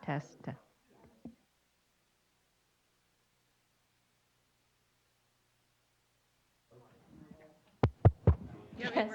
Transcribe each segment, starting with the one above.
Test. Yes.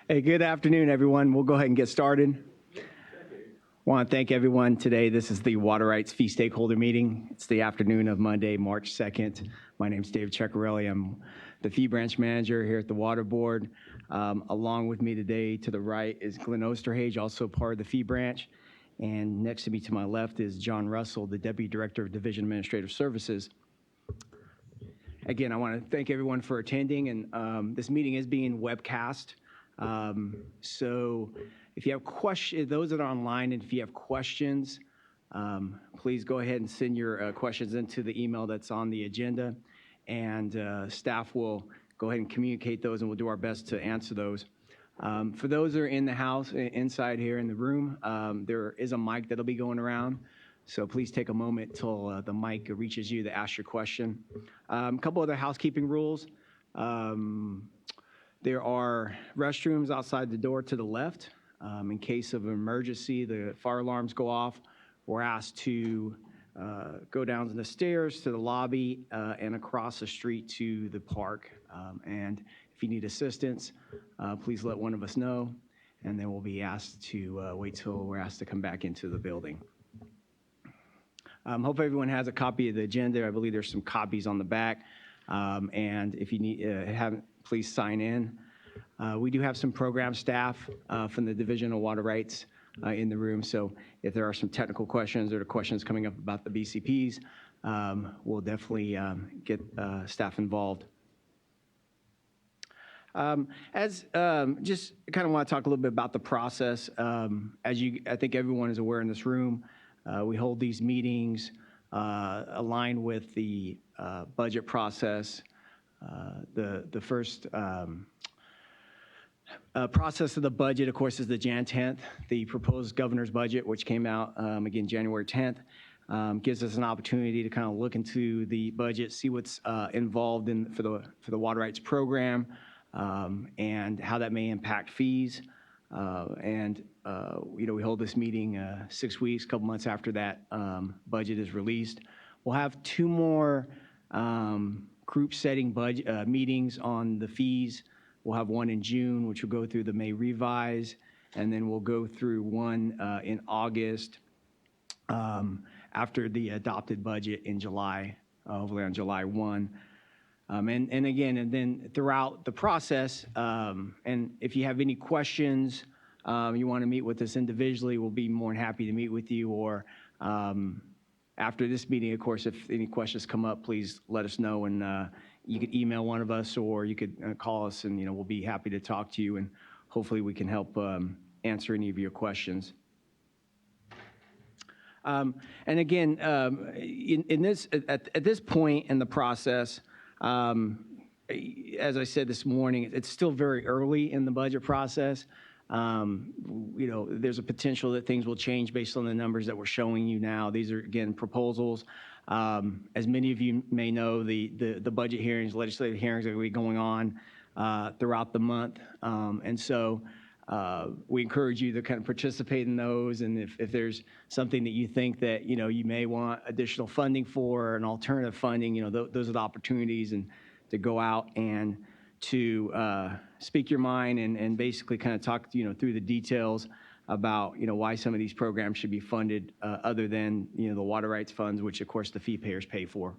Hey, good afternoon, everyone. We'll go ahead and get started. I want to thank everyone today. This is the Water Rights Fee Stakeholder Meeting. It's the afternoon of Monday, March 2nd. My name is David Ceccarelli. I'm the Fee Branch Manager here at the Water Board. Along with me today to the right is Glenn Osterhage, also part of the Fee Branch. And next to me to my left is John Russell, the Deputy Director of Division Administrative Services. Again, I want to thank everyone for attending, and this meeting is being webcast. So if you have questions, those that are online, and if you have questions, please go ahead and send your questions into the email that's on the agenda, and staff will go ahead and communicate those, and we'll do our best to answer those. For those that are in the house, inside here in the room, there is a mic that'll be going around. So please take a moment till the mic reaches you to ask your question. A couple other housekeeping rules. There are restrooms outside the door to the left. In case of an emergency, the fire alarms go off. We're asked to go down the stairs to the lobby and across the street to the park. And if you need assistance, please let one of us know, and then we'll be asked to wait till we're asked to come back into the building. Hope everyone has a copy of the agenda. I believe there's some copies on the back. And if you need, haven't, please sign in. We do have some program staff from the Division of Water Rights in the room. So if there are some technical questions or questions coming up about the BCPs, we'll definitely get staff involved. Just kind of want to talk a little bit about the process. I think everyone is aware in this room, we hold these meetings aligned with the budget process. The first process of the budget, of course, is the Jan 10th. The proposed governor's budget, which came out again January 10th, gives us an opportunity to kind of look into the budget, see what's involved in for the water rights program, and how that may impact fees. We hold this meeting 6 weeks, a couple months after that budget is released. We'll have two more group setting budget meetings on the fees. We'll have one in June, which will go through the May revise, and then we'll go through one in August after the adopted budget in July, hopefully on July 1. And again, and then throughout the process, and if you have any questions, you want to meet with us individually, we'll be more than happy to meet with you. Or after this meeting, of course, if any questions come up, please let us know, and you could email one of us, or you could call us, and we'll be happy to talk to you, and hopefully we can help answer any of your questions. And again, in this at this point in the process, as I said this morning, it's still very early in the budget process. There's a potential that things will change based on the numbers that we're showing you now. These are, again, proposals. As many of you may know, the budget hearings, legislative hearings are going to be going on throughout the month. And so we encourage you to kind of participate in those. And if there's something that you think that, you may want additional funding for, an alternative funding, those are the opportunities, and to go out and to speak your mind and basically kind of talk, through the details about, why some of these programs should be funded other than, the water rights funds, which of course the fee payers pay for.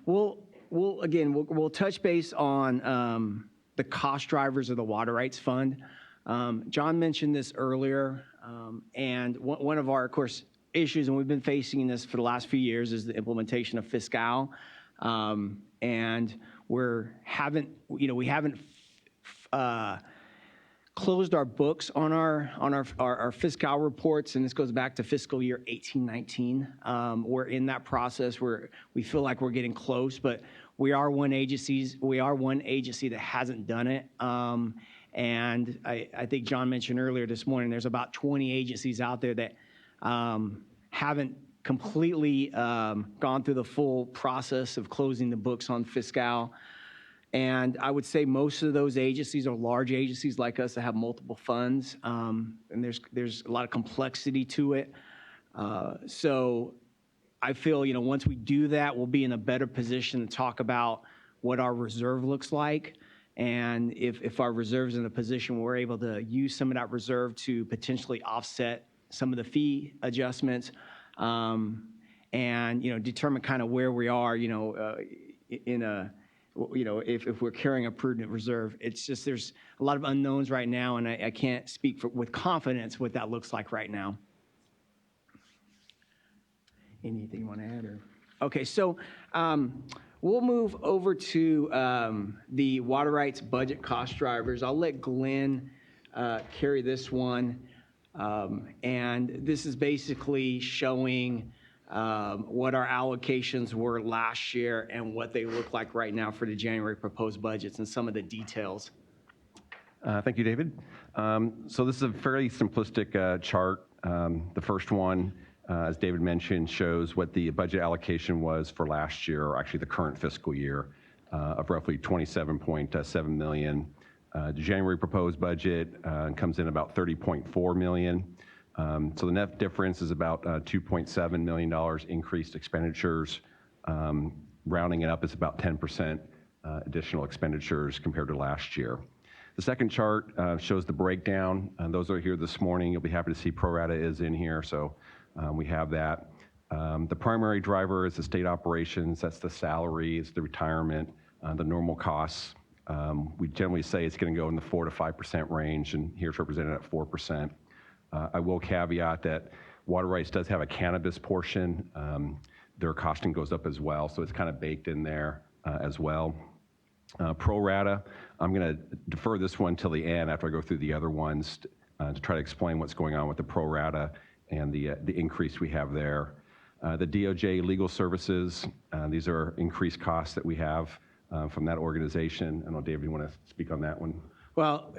We'll touch base on the cost drivers of the water rights fund. John mentioned this earlier, and one of our, of course, issues, and we've been facing this for the last few years, is the implementation of Fiscal. And we haven't closed our books on our Fiscal reports, and this goes back to fiscal year 18-19. We're in that process where we feel like we're getting close, but we are one agency that hasn't done it. And I think John mentioned earlier this morning, there's about 20 agencies out there that haven't completely gone through the full process of closing the books on Fiscal. And I would say most of those agencies are large agencies like us that have multiple funds, and there's a lot of complexity to it. So I feel, once we do that, we'll be in a better position to talk about what our reserve looks like, and if our reserve's in a position where we're able to use some of that reserve to potentially offset some of the fee adjustments, and determine kind of where we are, if we're carrying a prudent reserve. It's just there's a lot of unknowns right now, and I can't speak with confidence what that looks like right now. Anything you want to add? Okay, so we'll move over to the water rights budget cost drivers. I'll let Glenn carry this one. And this is basically showing what our allocations were last year and what they look like right now for the January proposed budgets and some of the details. Thank you, David. So this is a fairly simplistic chart. The first one, as David mentioned, shows what the budget allocation was for last year, or actually the current fiscal year, of roughly $27.7 million. The January proposed budget comes in about $30.4 million. So the net difference is about $2.7 million increased expenditures. Rounding it up is about 10% additional expenditures compared to last year. The second chart shows the breakdown. Those are here this morning. You'll be happy to see pro rata is in here, so we have that. The primary driver is the state operations. That's the salaries, the retirement, the normal costs. We generally say it's going to go in the 4 to 5% range, and here's represented at 4%. I will caveat that water rights does have a cannabis portion. Their costing goes up as well, so it's kind of baked in there as well. Pro rata, I'm going to defer this one till the end after I go through the other ones to try to explain what's going on with the pro rata and the increase we have there. The DOJ legal services, these are increased costs that we have from that organization. I don't know, David, you want to speak on that one? Well,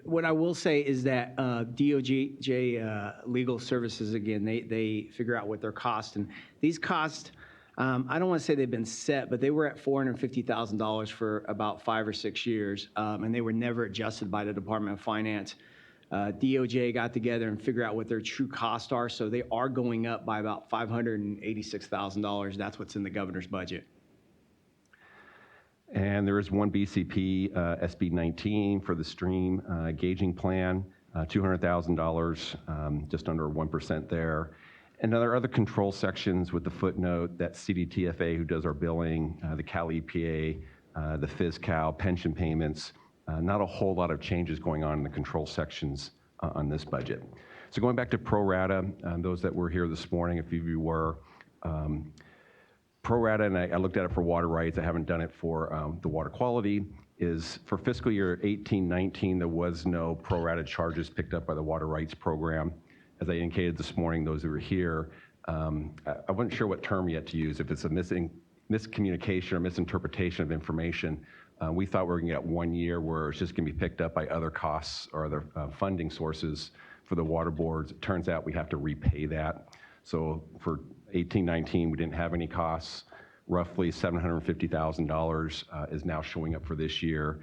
what I will say is that DOJ legal services, again, they figure out what their cost, and these costs, I don't want to say they've been set, but they were at $450,000 for about 5 or 6 years, and they were never adjusted by the Department of Finance. DOJ got together and figured out what their true costs are, so they are going up by about $586,000. That's what's in the governor's budget. And there is one BCP, SB 19 for the stream gauging plan. $200,000, just under 1% there. And other control sections with the footnote that CDTFA, who does our billing, the Cal EPA, the Fiscal, pension payments, not a whole lot of changes going on in the control sections on this budget. So going back to pro rata, those that were here this morning, a few of you were, pro rata, and I looked at it for water rights, I haven't done it for the water quality, is for fiscal year 18-19, there was no pro rata charges picked up by the water rights program. As I indicated this morning, those who were here, I wasn't sure what term yet to use, if it's a miscommunication or misinterpretation of information. We thought we were gonna get 1 year where it's just gonna be picked up by other costs or other funding sources for the water boards. It turns out we have to repay that. So for 18-19, we didn't have any costs. Roughly $750,000 is now showing up for this year.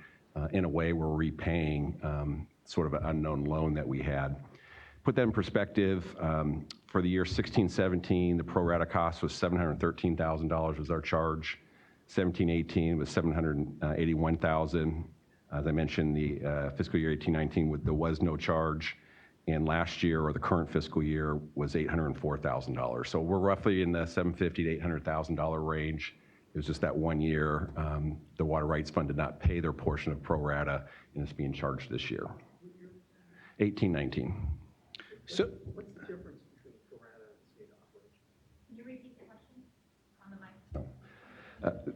In a way, we're repaying sort of an unknown loan that we had. Put that in perspective, for the year 16-17, the pro rata cost was $713,000 was our charge. 17-18 was $781,000. As I mentioned, the fiscal year 18-19, there was no charge. And last year, or the current fiscal year, was $804,000. So we're roughly in the $750,000 to $800,000 range. It was just that 1 year, the Water Rights Fund did not pay their portion of pro rata, and it's being charged this year. 18-19. So what's the difference between pro rata and state operation? Can you repeat the question on the mic?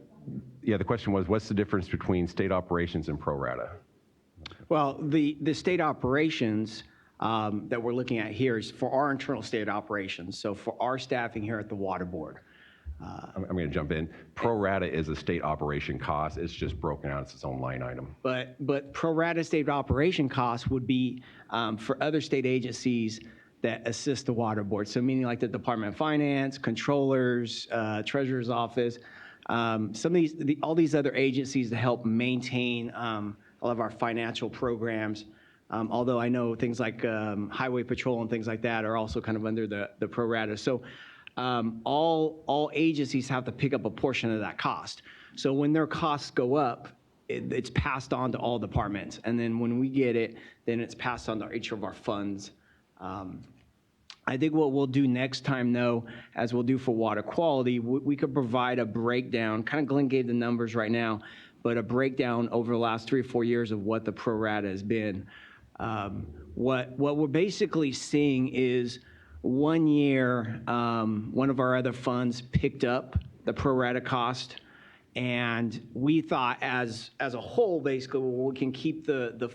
Yeah, the question was, what's the difference between state operations and pro rata? Well, the state operations that we're looking at here is for our internal state operations. So for our staffing here at the Water Board. I'm going to jump in. Pro rata is a state operation cost. It's just broken out as its own line item. But pro rata state operation costs would be for other state agencies that assist the Water Board. So meaning like the Department of Finance, controllers, Treasurer's Office, some of all these other agencies to help maintain all of our financial programs. Although I know things like Highway Patrol and things like that are also kind of under the pro rata. So all agencies have to pick up a portion of that cost. So when their costs go up, it's passed on to all departments. And then when we get it, then it's passed on to each of our funds. I think what we'll do next time, though, as we'll do for water quality, we could provide a breakdown. Kind of Glenn gave the numbers right now, but a breakdown over the last 3 or 4 years of what the pro rata has been. What we're basically seeing is 1 year, one of our other funds picked up the pro rata cost, and we thought as a whole, basically, we can keep the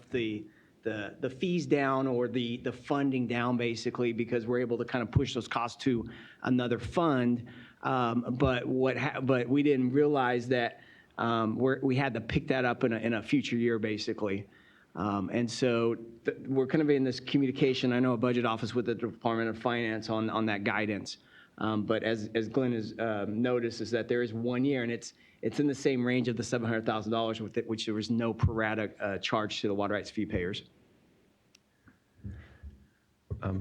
fees down or the funding down, basically, because we're able to kind of push those costs to another fund. But we didn't realize that we had to pick that up in a future year, basically. And so we're kind of in this communication, I know, a budget office with the Department of Finance on that guidance. But as Glenn has noticed, is that there is 1 year, and it's in the same range of the $700,000 with which there was no pro rata charge to the water rights fee payers.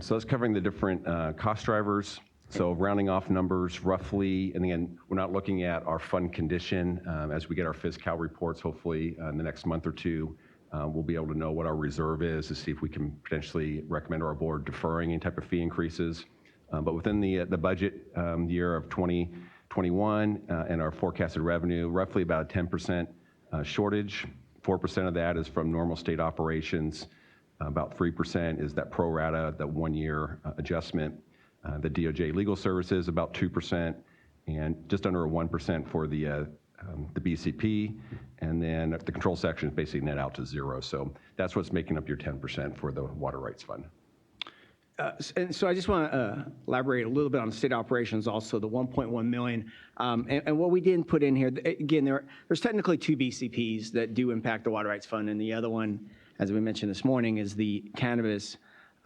So that's covering the different cost drivers. So rounding off numbers roughly, and again, we're not looking at our fund condition. As we get our fiscal reports, hopefully in the next month or two, we'll be able to know what our reserve is to see if we can potentially recommend to our board deferring any type of fee increases. But within the budget year of 2021 and our forecasted revenue, roughly about a 10% shortage. 4% of that is from normal state operations. About 3% is that pro rata, that 1 year adjustment. The DOJ legal services, about 2%, and just under a 1% for the BCP, and then the control section is basically net out to zero. So that's what's making up your 10% for the Water Rights Fund. And so I just want to elaborate a little bit on state operations also, the 1.1 million. And what we didn't put in here, again, there's technically 2 BCPs that do impact the Water Rights Fund, and the other one, as we mentioned this morning, is the cannabis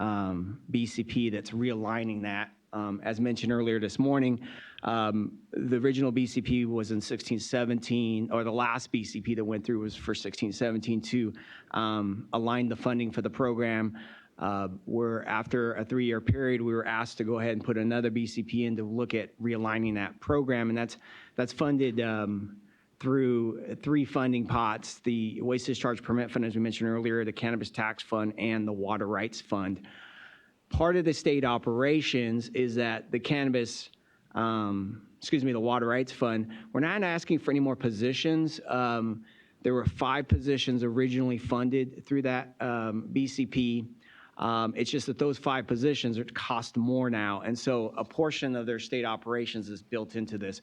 BCP that's realigning that. As mentioned earlier this morning, the original BCP was in 16-17, or the last BCP that went through was for 16-17 to align the funding for the program. Where after a 3-year period, we were asked to go ahead and put another BCP in to look at realigning that program, and that's funded through three funding pots: the Waste Discharge Permit Fund, as we mentioned earlier, the Cannabis Tax Fund, and the Water Rights Fund. Part of the state operations is that the the Water Rights Fund, we're not asking for any more positions. There were 5 positions originally funded through that BCP. It's just that those 5 positions cost more now. And so a portion of their state operations is built into this.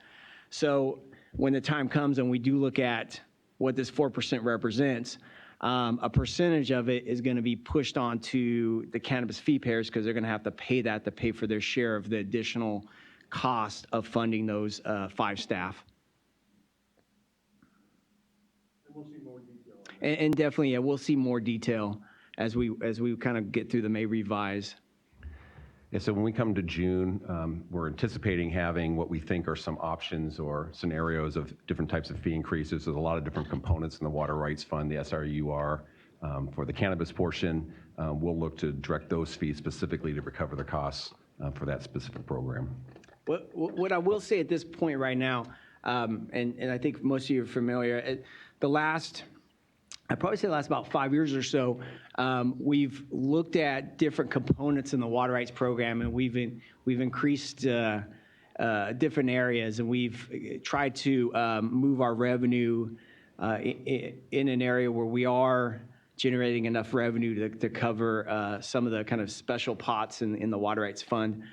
So when the time comes and we do look at what this 4% represents, a percentage of it is going to be pushed onto the cannabis fee payers because they're going to have to pay that to pay for their share of the additional cost of funding those 5 staff. And we'll see more detail on that. And definitely, yeah, we'll see more detail as we kind of get through the May revise. Yeah, so when we come to June, we're anticipating having what we think are some options or scenarios of different types of fee increases. There's a lot of different components in the Water Rights Fund, the SRUR. For the cannabis portion, we'll look to direct those fees specifically to recover the costs for that specific program. What I will say at this point right now, and I think most of you are familiar, I'd probably say the last about 5 years or so, we've looked at different components in the water rights program, and we've increased different areas, and we've tried to move our revenue in an area where we are generating enough revenue to cover some of the kind of special pots in the Water Rights Fund.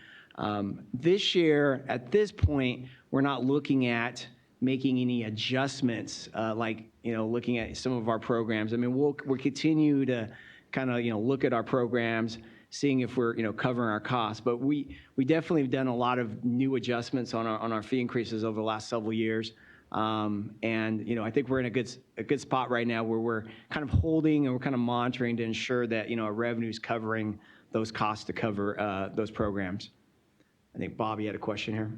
This year, at this point, we're not looking at making any adjustments, looking at some of our programs. I mean, we'll continue to kind of, look at our programs, seeing if we're, covering our costs. But we definitely have done a lot of new adjustments on our fee increases over the last several years. And, I think we're in a good spot right now where we're kind of holding and we're kind of monitoring to ensure that, our revenue is covering those costs to cover those programs. I think Bobby had a question here.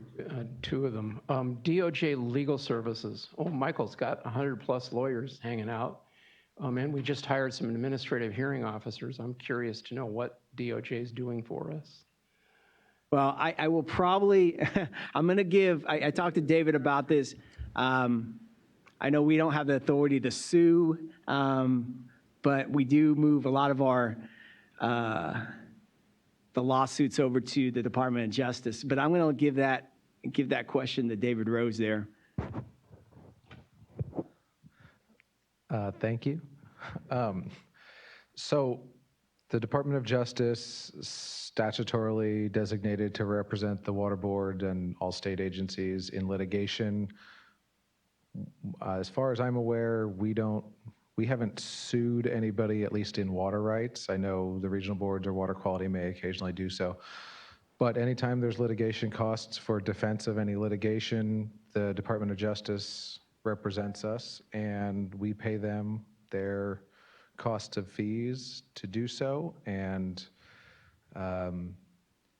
2 of them. DOJ Legal Services. Oh, Michael's got 100+ lawyers hanging out. And we just hired some administrative hearing officers. I'm curious to know what DOJ is doing for us. Well, I will probably, I'm going to give, I talked to David about this. I know we don't have the authority to sue, but we do move a lot of our the lawsuits over to the Department of Justice. But I'm going to give that question to David Rose there. Thank you. So the Department of Justice, statutorily designated to represent the Water Board and all state agencies in litigation. As far as I'm aware, we haven't sued anybody, at least in water rights. I know the regional boards or water quality may occasionally do so. But anytime there's litigation costs for defense of any litigation, the Department of Justice represents us, and we pay them their costs of fees to do so. And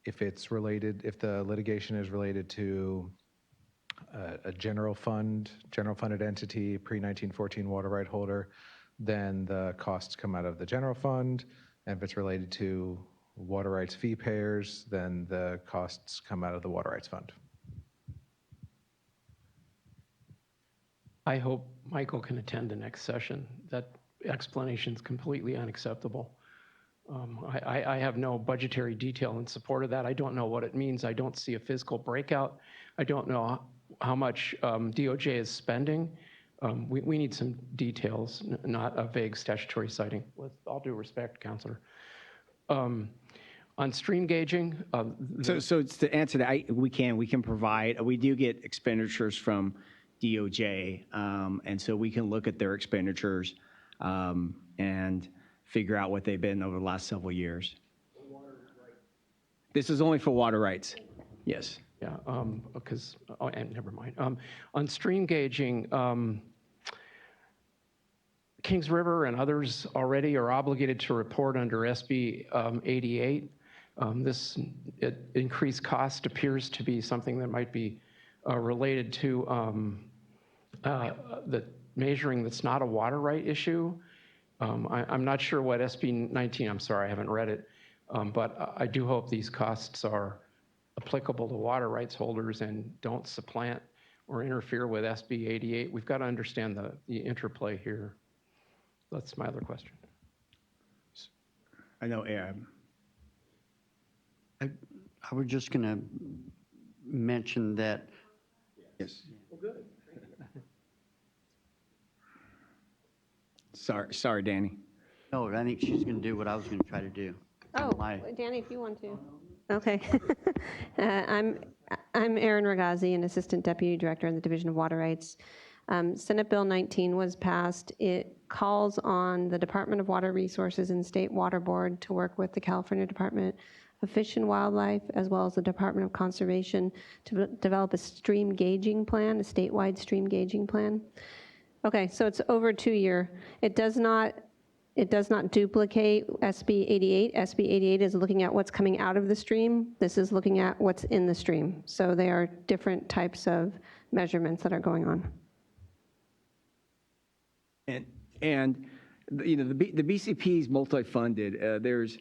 if the litigation is related to a general funded entity, pre-1914 water right holder, then the costs come out of the general fund. And if it's related to water rights fee payers, then the costs come out of the water rights fund. I hope Michael can attend the next session. That explanation is completely unacceptable. I have no budgetary detail in support of that. I don't know what it means. I don't see a fiscal breakout. I don't know how much DOJ is spending. We need some details, not a vague statutory citing, with all due respect, Counselor. On stream gauging. So to answer that, we can provide, we do get expenditures from DOJ, and so we can look at their expenditures and figure out what they've been over the last several years. This is only for water rights. Yes. Yeah, because, and never mind. On stream gauging, Kings River and others already are obligated to report under SB 88. This increased cost appears to be something that might be related to the measuring that's not a water right issue. I'm not sure what SB 19, I'm sorry, I haven't read it, but I do hope these costs are applicable to water rights holders and don't supplant or interfere with SB 88. We've got to understand the interplay here. That's my other question. I know, I was just going to mention that. yes. Sorry, Danny. No, I think she's going to do what I was going to try to do. Oh, My- Danny, if you want to. Okay. I'm Erin Ragazzi, an Assistant Deputy Director in the Division of Water Rights. Senate Bill 19 was passed. It calls on the Department of Water Resources and State Water Board to work with the California Department of Fish and Wildlife, as well as the Department of Conservation, to develop a stream gauging plan, a statewide stream gauging plan. Okay, so it's over a 2-year. It does not duplicate SB 88. SB 88 is looking at what's coming out of the stream. This is looking at what's in the stream. So they are different types of measurements that are going on. And you know, the BCP is multi-funded. There's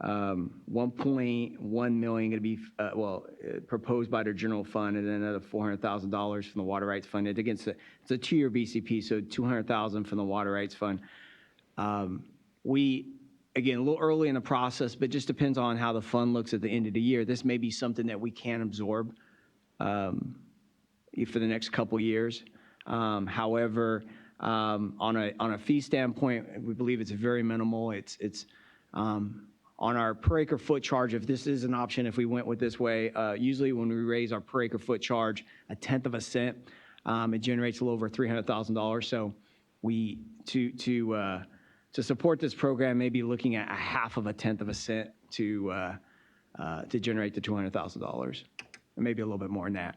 1.1 million going to be proposed by their general fund, and then another $400,000 from the Water Rights Fund. Again, it's a 2-year BCP, so $200,000 from the Water Rights Fund. We, again, a little early in the process, but just depends on how the fund looks at the end of the year. This may be something that we can absorb for the next couple years. However, on a fee standpoint, we believe it's very minimal. It's on our per acre foot charge. If this is an option, if we went with this way, usually when we raise our per acre foot charge 1/10 of a cent, it generates a little over $300,000. So we to support this program, maybe looking at 1/2 of a cent to generate the $200,000, and maybe a little bit more than that.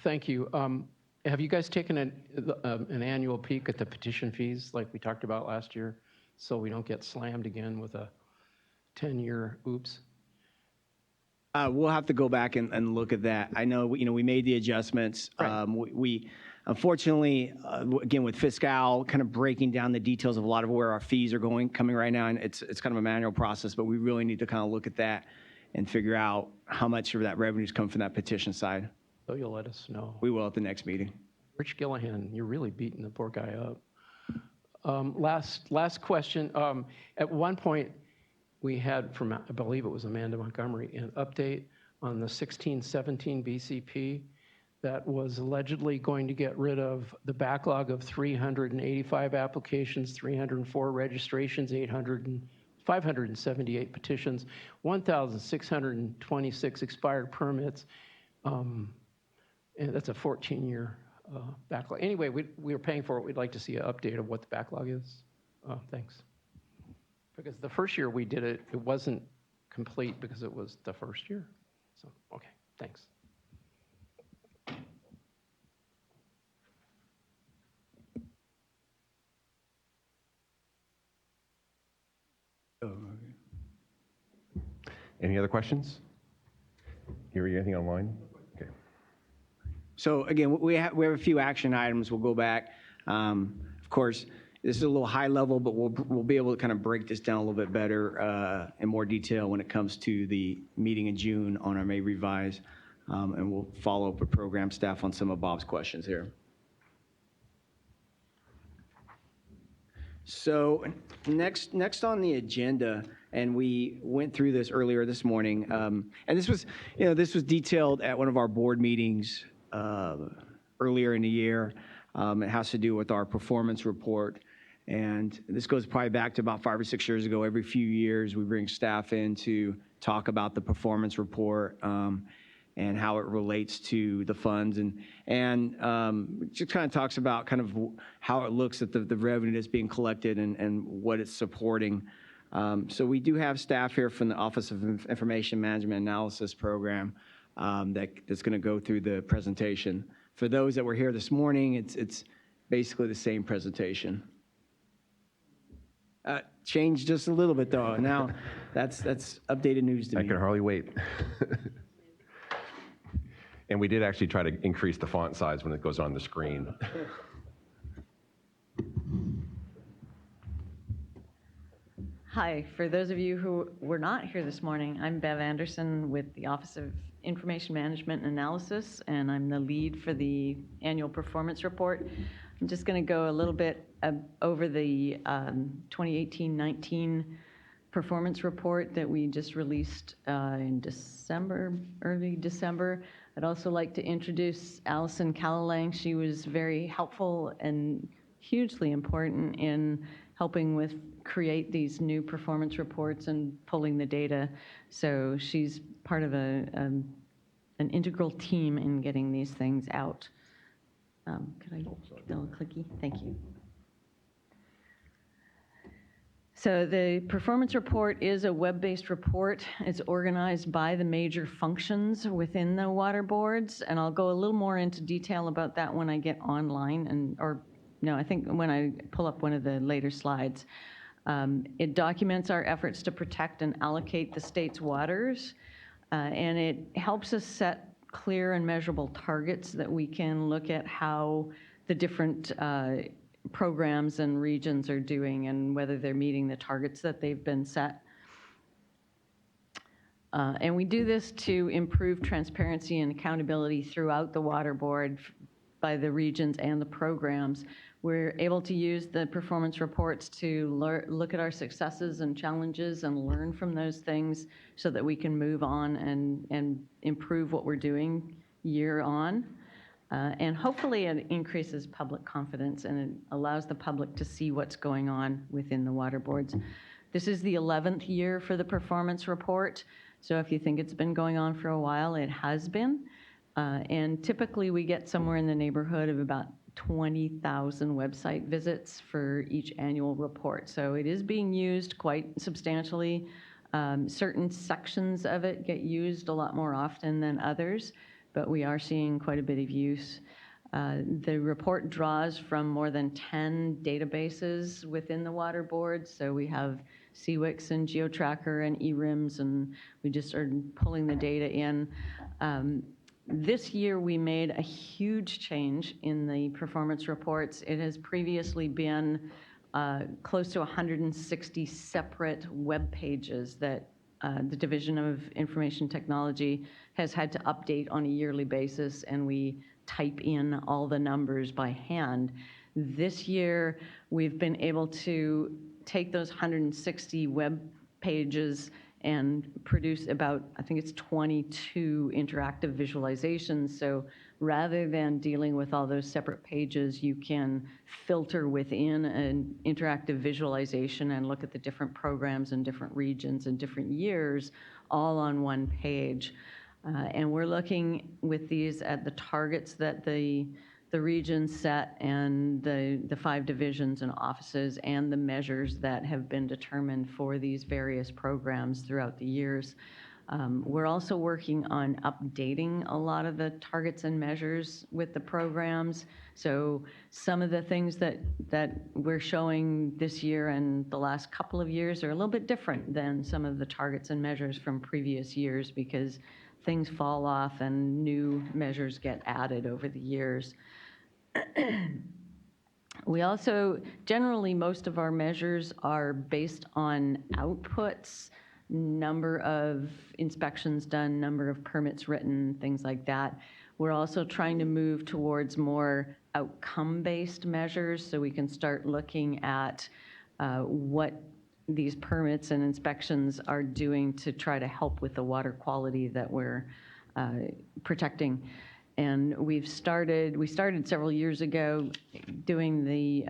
Thank you. Have you guys taken an annual peek at the petition fees like we talked about last year, so we don't get slammed again with a 10-year oops? We'll have to go back and look at that. I know, we made the adjustments. Right. We unfortunately, again, with Fiscal kind of breaking down the details of a lot of where our fees are coming right now, and it's kind of a manual process, but we really need to kind of look at that and figure out how much of that revenues come from that petition side. So you'll let us know. We will at the next meeting. Rich Gillihan, you're really beating the poor guy up. Last question. At one point, we had from, I believe it was Amanda Montgomery, an update on the 16-17 BCP that was allegedly going to get rid of the backlog of 385 applications, 304 registrations, 578 petitions, 1,626 expired permits, and that's a 14-year backlog. Anyway, we were paying for it. We'd like to see an update of what the backlog is. Thanks. Because the first year we did it, it wasn't complete because it was the first year. So, okay, thanks. Any other questions? Hear anything online? Okay. So again, we have a few action items. We'll go back. Of course, this is a little high level, but we'll be able to kind of break this down a little bit better in more detail when it comes to the meeting in June on our May revise, and we'll follow up with program staff on some of Bob's questions here. So next on the agenda, and we went through this earlier this morning, and this was detailed at one of our board meetings earlier in the year. It has to do with our performance report, and this goes probably back to about 5 or 6 years ago. Every few years, we bring staff in to talk about the performance report and how it relates to the funds, and just kind of talks about kind of how it looks at the revenue that's being collected and what it's supporting. So we do have staff here from the Office of Information Management Analysis Program that's going to go through the presentation. For those that were here this morning, it's basically the same presentation. Changed just a little bit though. Now that's updated news to I me. can hardly wait. And we did actually try to increase the font size when it goes on the screen. Hi, for those of you who were not here this morning, I'm Bev Anderson with the Office of Information Management and Analysis, and I'm the lead for the annual performance report. I'm just going to go a little bit over the 2018-19 performance report that we just released in December, early December. I'd also like to introduce Allison Callalang. She was very helpful and hugely important in helping with create these new performance reports and pulling the data. So she's part of an integral team in getting these things out. Could I get a little clicky? Thank you. So the performance report is a web-based report. It's organized by the major functions within the water boards, and I'll go a little more into detail about that when I get online, I think when I pull up one of the later slides. It documents our efforts to protect and allocate the state's waters, and it helps us set clear and measurable targets that we can look at how the different programs and regions are doing and whether they're meeting the targets that they've been set. And we do this to improve transparency and accountability throughout the water board by the regions and the programs. We're able to use the performance reports to look at our successes and challenges and learn from those things so that we can move on and improve what we're doing year on. And hopefully it increases public confidence and it allows the public to see what's going on within the water boards. This is the 11th year for the performance report. So if you think it's been going on for a while, it has been. And typically we get somewhere in the neighborhood of about 20,000 website visits for each annual report. So it is being used quite substantially. Certain sections of it get used a lot more often than others, but we are seeing quite a bit of use. The report draws from more than 10 databases within the water board. So we have CWIX and GeoTracker and eRIMS, and we just started pulling the data in. This year, we made a huge change in the performance reports. It has previously been close to 160 separate web pages that the Division of Information Technology has had to update on a yearly basis, and we type in all the numbers by hand. This year, we've been able to take those 160 web pages and produce about, I think it's 22 interactive visualizations. So rather than dealing with all those separate pages, you can filter within an interactive visualization and look at the different programs and different regions and different years all on one page. And we're looking with these at the targets that the region set and the 5 divisions and offices and the measures that have been determined for these various programs throughout the years. We're also working on updating a lot of the targets and measures with the programs. So some of the things that we're showing this year and the last couple of years are a little bit different than some of the targets and measures from previous years because things fall off and new measures get added over the years. We also, generally, most of our measures are based on outputs, number of inspections done, number of permits written, things like that. We're also trying to move towards more outcome-based measures so we can start looking at what these permits and inspections are doing to try to help with the water quality that we're protecting. And we started several years ago doing the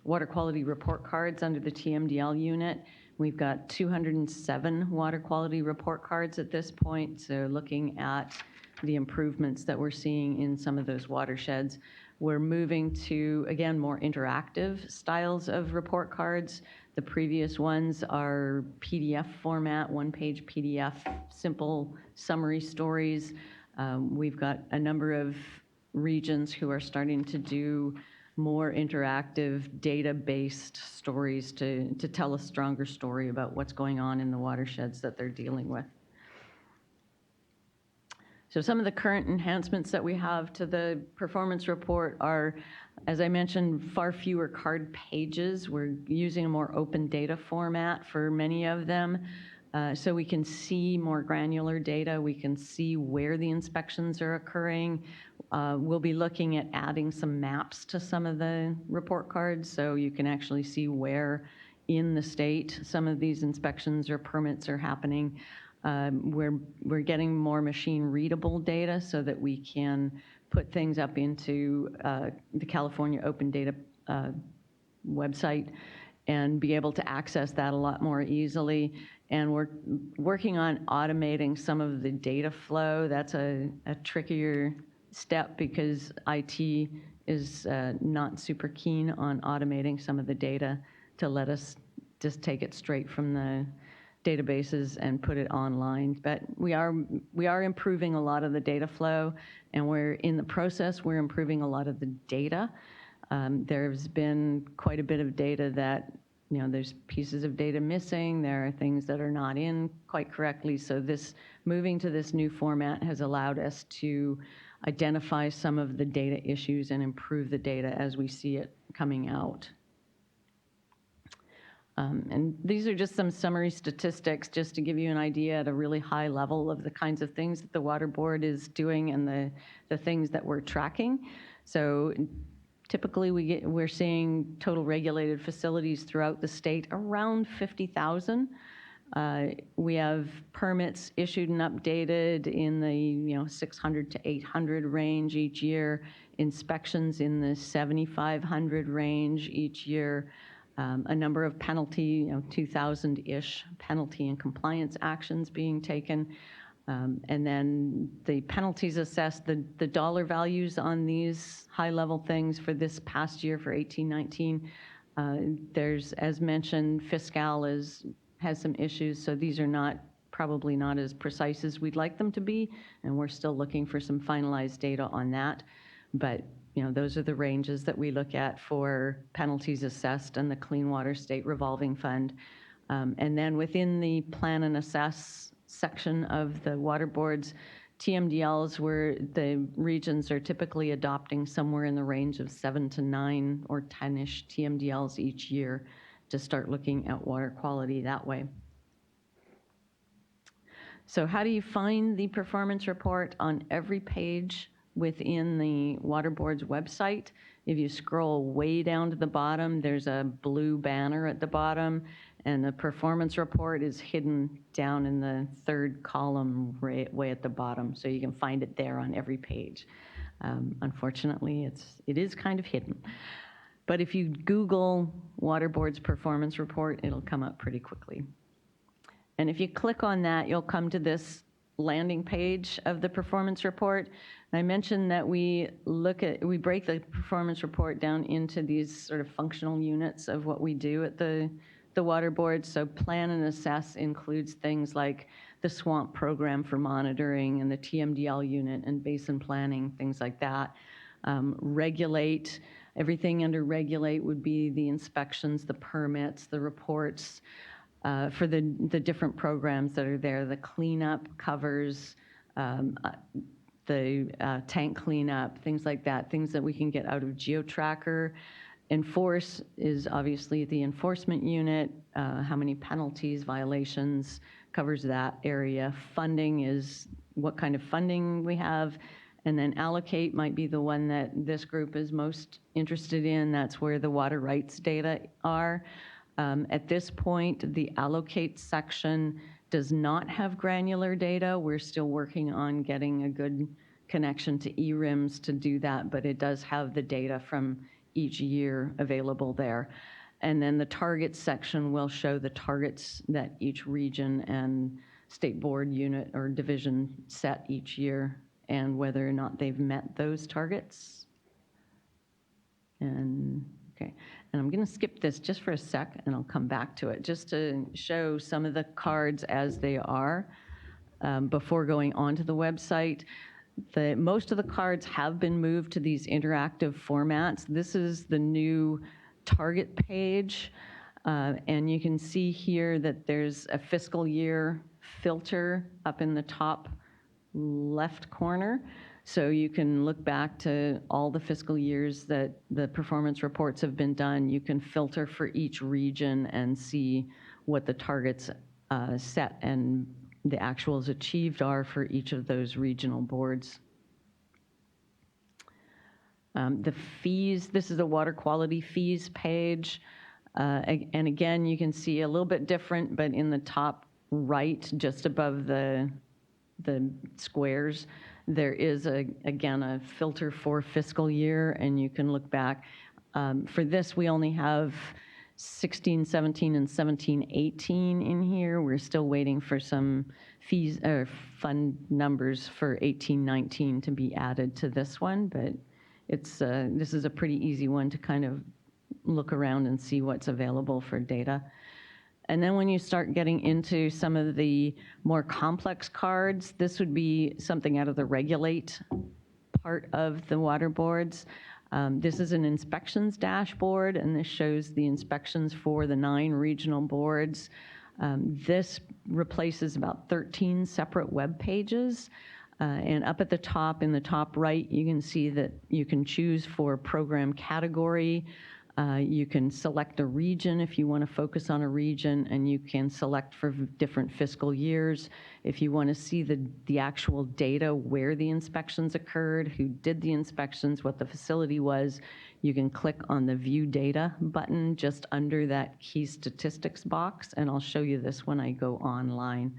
water quality report cards under the TMDL unit. We've got 207 water quality report cards at this point, so looking at the improvements that we're seeing in some of those watersheds. We're moving to, again, more interactive styles of report cards. The previous ones are PDF format, one-page PDF, simple summary stories. We've got a number of regions who are starting to do more interactive data-based stories to tell a stronger story about what's going on in the watersheds that they're dealing with. So some of the current enhancements that we have to the performance report are, as I mentioned, far fewer card pages. We're using a more open data format for many of them. So we can see more granular data. We can see where the inspections are occurring. We'll be looking at adding some maps to some of the report cards so you can actually see where in the state some of these inspections or permits are happening. We're getting more machine readable data so that we can put things up into the California Open Data website and be able to access that a lot more easily. And we're working on automating some of the data flow. That's a trickier step because IT is not super keen on automating some of the data to let us just take it straight from the databases and put it online. But we are improving a lot of the data flow, and we're in the process, we're improving a lot of the data. There's been quite a bit of data that, there's pieces of data missing, there are things that are not in quite correctly. So this moving to this new format has allowed us to identify some of the data issues and improve the data as we see it coming out. And these are just some summary statistics just to give you an idea at a really high level of the kinds of things that the Water Board is doing and the things that we're tracking. So typically we're seeing total regulated facilities throughout the state around 50,000. We have permits issued and updated in the 600 to 800 range each year, inspections in the 7,500 range each year. A number of penalty, 2,000-ish penalty and compliance actions being taken. And then the penalties assessed, the dollar values on these high-level things for this past year for 18-19. There's, as mentioned, Fiscal has some issues, so these are probably not as precise as we'd like them to be, and we're still looking for some finalized data on that. But those are the ranges that we look at for penalties assessed and the Clean Water State Revolving Fund. And then within the plan and assess section of the Water Board's TMDLs, where the regions are typically adopting somewhere in the range of 7 to 9 or 10-ish TMDLs each year to start looking at water quality that way. So how do you find the performance report? On every page within the Water Board's website, if you scroll way down to the bottom, there's a blue banner at the bottom, and the performance report is hidden down in the third column way at the bottom, so you can find it there on every page. Unfortunately, it is kind of hidden. But if you Google Water Board's performance report, it'll come up pretty quickly. And if you click on that, you'll come to this landing page of the performance report. And I mentioned that we break the performance report down into these sort of functional units of what we do at the Water Board. So plan and assess includes things like the swamp program for monitoring and the TMDL unit and basin planning, things like that. Regulate, everything under regulate would be the inspections, the permits, the reports, for the different programs that are there. The cleanup covers the tank cleanup, things like that, things that we can get out of GeoTracker. Enforce is obviously the enforcement unit, how many penalties, violations, covers that area. Funding is what kind of funding we have. And then allocate might be the one that this group is most interested in. That's where the water rights data are. At this point, the allocate section does not have granular data. We're still working on getting a good connection to eRIMS to do that, but it does have the data from each year available there. And then the targets section will show the targets that each region and state board unit or division set each year and whether or not they've met those targets. And okay, and I'm going to skip this just for a sec and I'll come back to it just to show some of the cards as they are before going onto the website. Most of the cards have been moved to these interactive formats. This is the new target page, and you can see here that there's a fiscal year filter up in the top left corner. So you can look back to all the fiscal years that the performance reports have been done. You can filter for each region and see what the targets set and the actuals achieved are for each of those regional boards. The fees, this is a water quality fees page. And again, you can see a little bit different, but in the top right, just above the squares, there is, again, a filter for fiscal year, and you can look back. For this, we only have 16, 17, and 17, 18 in here. We're still waiting for some fees or fund numbers for 18, 19 to be added to this one, but it's this is a pretty easy one to kind of look around and see what's available for data. And then when you start getting into some of the more complex cards, this would be something out of the regulate part of the water boards. This is an inspections dashboard, and this shows the inspections for the 9 regional boards. This replaces about 13 separate web pages. And up at the top, in the top right, you can see that you can choose for program category. You can select a region if you want to focus on a region, and you can select for different fiscal years. If you want to see the actual data, where the inspections occurred, who did the inspections, what the facility was, you can click on the View Data button just under that key statistics box, and I'll show you this when I go online.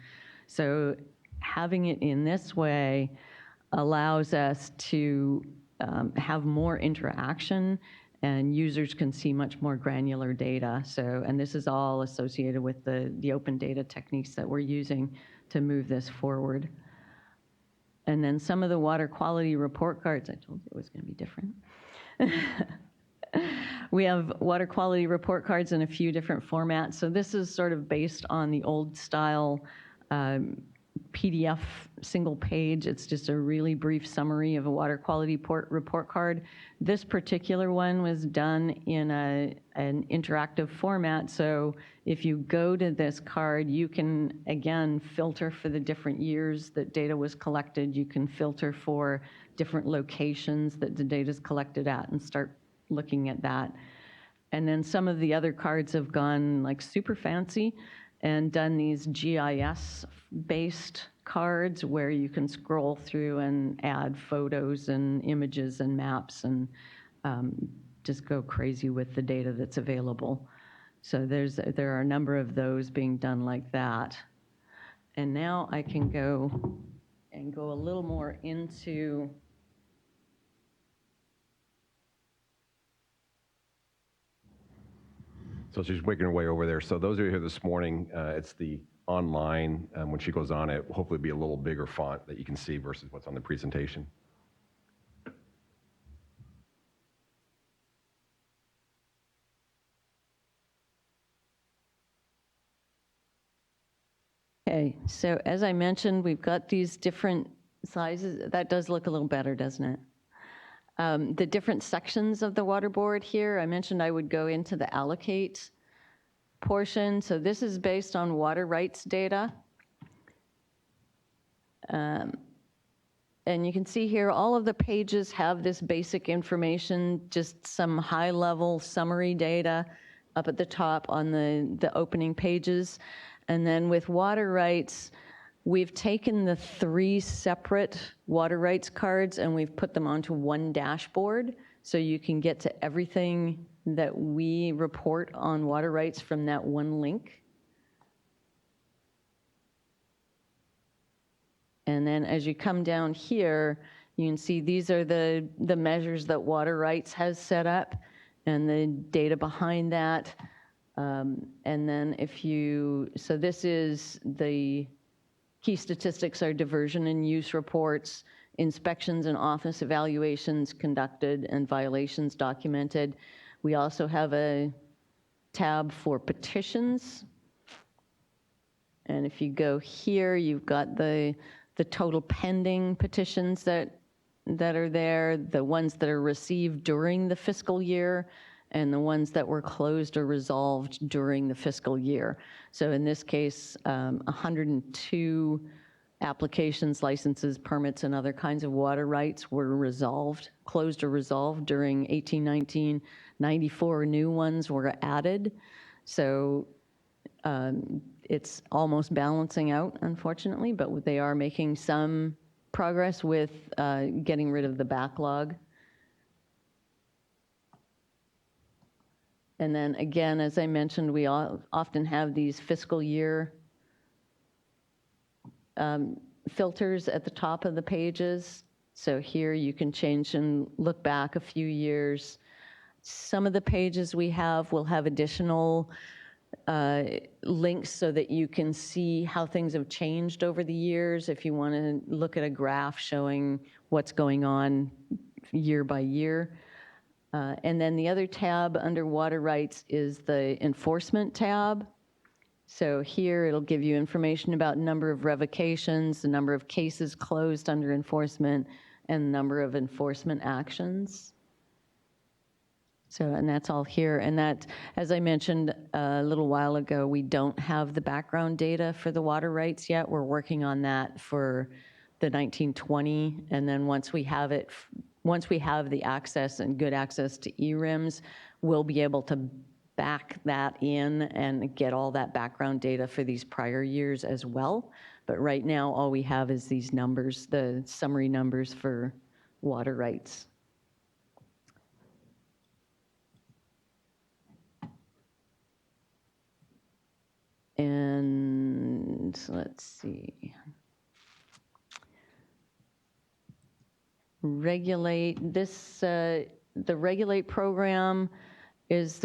So having it in this way allows us to have more interaction, and users can see much more granular data. So, and this is all associated with the open data techniques that we're using to move this forward. And then some of the water quality report cards, I told you it was going to be different. We have water quality report cards in a few different formats. So this is sort of based on the old style PDF single page. It's just a really brief summary of a water quality report card. This particular one was done in an interactive format. So if you go to this card, you can, again, filter for the different years that data was collected. You can filter for different locations that the data is collected at and start looking at that. And then some of the other cards have gone like super fancy and done these GIS-based cards where you can scroll through and add photos and images and maps and just go crazy with the data that's available. So there are a number of those being done like that. And now I can go a little more into So she's working her way over there. So those of you here this morning, it's the online. When she goes on, it will hopefully be a little bigger font that you can see versus what's on the presentation. Okay, so as I mentioned, we've got these different sizes. That does look a little better, doesn't it? The different sections of the water board here, I mentioned I would go into the allocate portion. So this is based on water rights data. And you can see here, all of the pages have this basic information, just some high-level summary data up at the top on the opening pages. And then with water rights, we've taken the 3 separate water rights cards and we've put them onto one dashboard, so you can get to everything that we report on water rights from that one link. And then as you come down here, you can see these are the measures that water rights has set up and the data behind that. And then so this is the key statistics are diversion and use reports, inspections and office evaluations conducted, and violations documented. We also have a tab for petitions. And if you go here, you've got the total pending petitions that are there, the ones that are received during the fiscal year, and the ones that were closed or resolved during the fiscal year. So in this case, 102 applications, licenses, permits, and other kinds of water rights were resolved, closed or resolved during 1819. 94 new ones were added. So it's almost balancing out, unfortunately, but they are making some progress with getting rid of the backlog. And then again, as I mentioned, we often have these fiscal year filters at the top of the pages. So here you can change and look back a few years. Some of the pages we have will have additional links so that you can see how things have changed over the years if you want to look at a graph showing what's going on year by year. And then the other tab under water rights is the enforcement tab. So here it'll give you information about number of revocations, the number of cases closed under enforcement, and the number of enforcement actions. So, and that's all here. And that, as I mentioned a little while ago, we don't have the background data for the water rights yet. We're working on that for the 1920. And then once we have it, once we have the access and good access to eRIMS, we'll be able to back that in and get all that background data for these prior years as well. But right now, all we have is these numbers, the summary numbers for water rights. And let's see. Regulate, this, the Regulate program is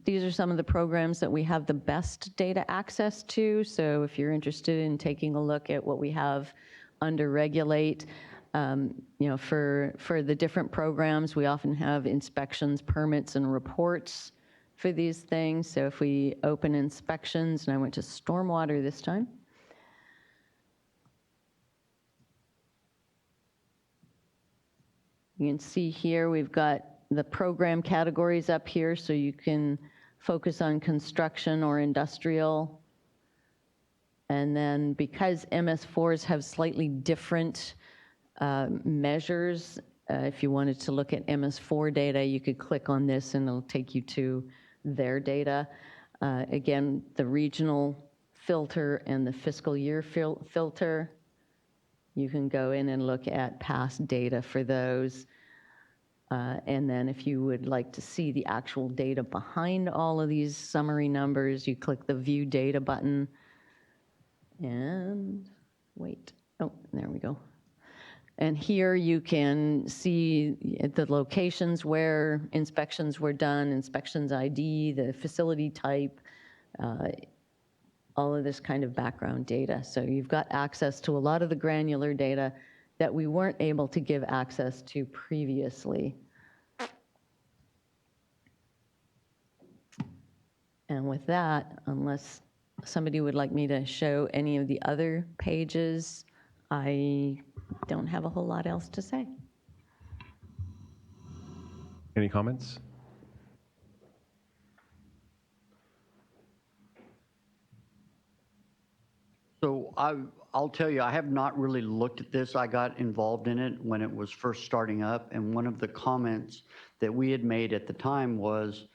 these are some of the programs that we have the best data access to. So if you're interested in taking a look at what we have under Regulate, you know, for the different programs, we often have inspections, permits, and reports for these things. So if we open inspections, and I went to stormwater this time. You can see here we've got the program categories up here, so you can focus on construction or industrial. And then because MS4s have slightly different measures, if you wanted to look at MS4 data, you could click on this and it'll take you to their data. Again, the regional filter and the fiscal year filter, you can go in and look at past data for those. And then if you would like to see the actual data behind all of these summary numbers, you click the View Data button. And wait, oh, there we go. And here you can see the locations where inspections were done, inspections ID, the facility type, all of this kind of background data. So you've got access to a lot of the granular data that we weren't able to give access to previously. And with that, unless somebody would like me to show any of the other pages, I don't have a whole lot else to say. Any comments? So I'll tell you, I have not really looked at this. I got involved in it when it was first starting up, and one of the comments that we had made at the time was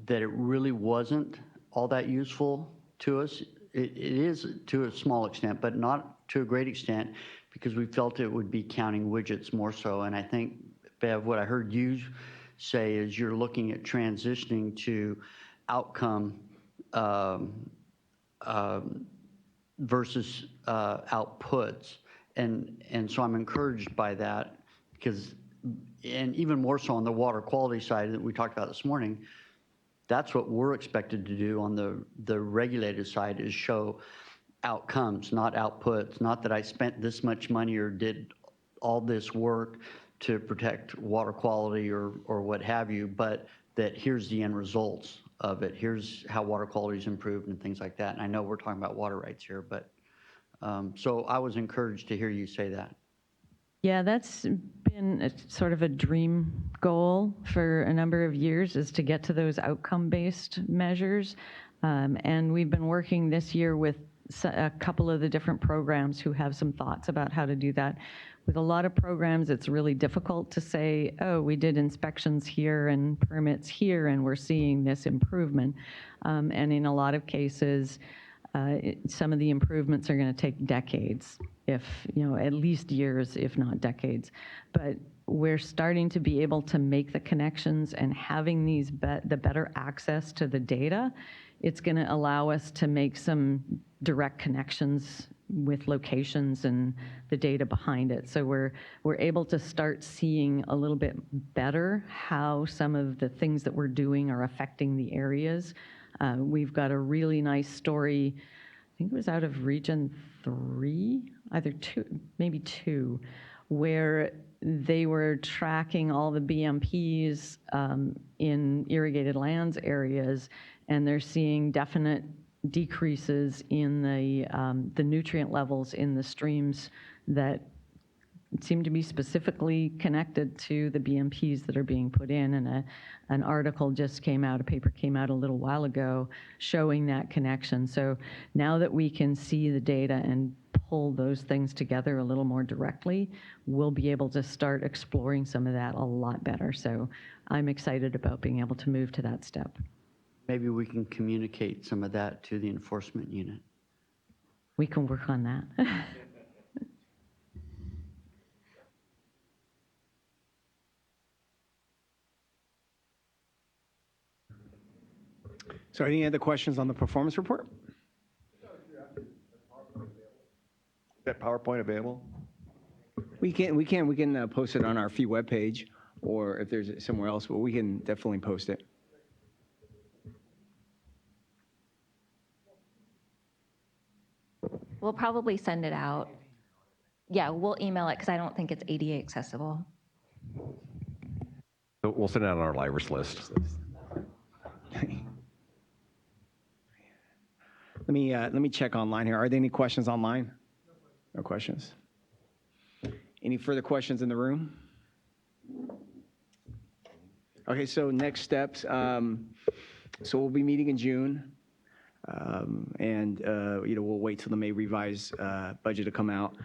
that it really wasn't all that useful to us. It is to a small extent, but not to a great extent, because we felt it would be counting widgets more so. And I think, Bev, what I heard you say is you're looking at transitioning to outcome versus outputs. And so I'm encouraged by that, because, and even more so on the water quality side that we talked about this morning, that's what we're expected to do on the regulated side, is show outcomes, not outputs. Not that I spent this much money or did all this work to protect water quality or what have you, but that here's the end results of it. Here's how water quality is improved and things like that. And I know we're talking about water rights here, but so I was encouraged to hear you say that. Yeah, that's been sort of a dream goal for a number of years, is to get to those outcome-based measures. And we've been working this year with a couple of the different programs who have some thoughts about how to do that. With a lot of programs, it's really difficult to say, oh, we did inspections here and permits here, and we're seeing this improvement. And in a lot of cases, some of the improvements are going to take decades, if, at least years, if not decades. But we're starting to be able to make the connections, and having the better access to the data, it's going to allow us to make some direct connections with locations and the data behind it. So we're able to start seeing a little bit better how some of the things that we're doing are affecting the areas. We've got a really nice story, I think it was out of Region 3, either 2, maybe 2, where they were tracking all the BMPs in irrigated lands areas, and they're seeing definite decreases in the nutrient levels in the streams that seem to be specifically connected to the BMPs that are being put in. And an article just came out, a paper came out a little while ago showing that connection. So now that we can see the data and pull those things together a little more directly, we'll be able to start exploring some of that a lot better. So I'm excited about being able to move to that step. Maybe we can communicate some of that to the enforcement unit. We can work on that. So any other questions on the performance report? Is that PowerPoint available? We can post it on our fee webpage, or if there's somewhere else, but we can definitely post it. We'll probably send it out. Yeah, we'll email it because I don't think it's ADA accessible. So we'll send it out on our livers list. Let me check online here. Are there any questions online? No questions. Any further questions in the room? Okay, so next steps. So we'll be meeting in June. We'll wait till the May revised budget to come out.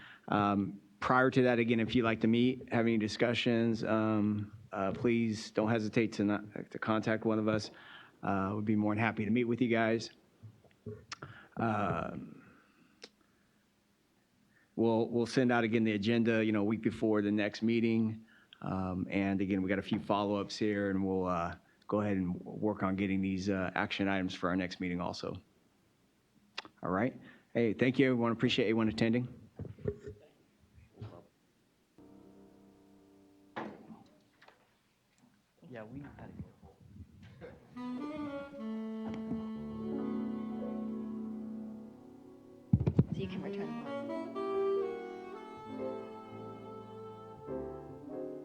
Prior to that, again, if you'd like to meet, have any discussions, please don't hesitate to contact one of us. We'd be more than happy to meet with you guys. We'll send out again the agenda, a week before the next meeting. And again, we got a few follow-ups here, and we'll go ahead and work on getting these action items for our next meeting also. All right. Hey, thank you, everyone. Appreciate everyone attending. Yeah, we So you can return